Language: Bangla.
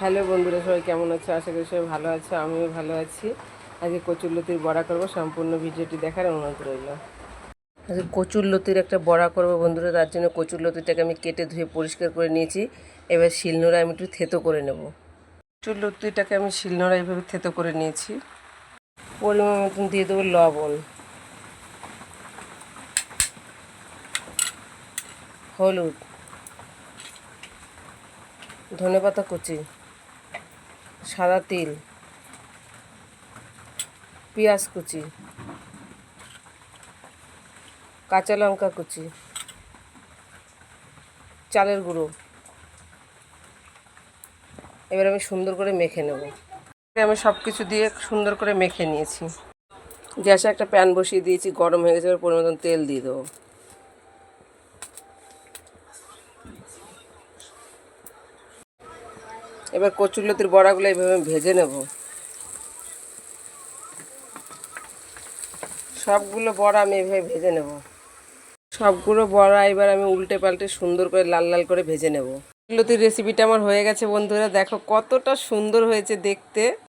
হ্যালো বন্ধুরা, সবাই কেমন আছে? আশা করি সবাই ভালো আছে, আমিও ভালো আছি। আজকে কচুরলতির বড়া করব, সম্পূর্ণ ভিডিওটি দেখার অনুরোধ রইল। আজকে কচুরলতির একটা বড়া করব বন্ধুরা, তার জন্য কচুরলতিটাকে আমি কেটে ধুয়ে পরিষ্কার করে নিয়েছি। এবার শিলনোড়ায় আমি একটু থেতো করে নেব। কচুরলতিটাকে আমি শিলনোড়ায় এইভাবে থেতো করে নিয়েছি। পরিমাণ মতন দিয়ে দেবো লবণ, হলুদ, ধনেপাতা কুচি, সাদা তিল, পেঁয়াজ কুচি, কাঁচা লঙ্কা কুচি, চালের গুঁড়ো। এবার আমি সুন্দর করে মেখে নেব। আমি সব কিছু দিয়ে সুন্দর করে মেখে নিয়েছি। গ্যাসে একটা প্যান বসিয়ে দিয়েছি, গরম হয়ে গেছে। এবার পরিমাণ মতন তেল দিয়ে দেবো। এবার কচুরলতির বড়াগুলো এইভাবে ভেজে নেব। সবগুলো বড়া আমি এভাবে ভেজে নেব। সবগুলো বড়া এবার আমি উল্টে পাল্টে সুন্দর করে লাল লাল করে ভেজে নেব। কচুরলতির রেসিপিটা আমার হয়ে গেছে বন্ধুরা, দেখো কতটা সুন্দর হয়েছে দেখতে।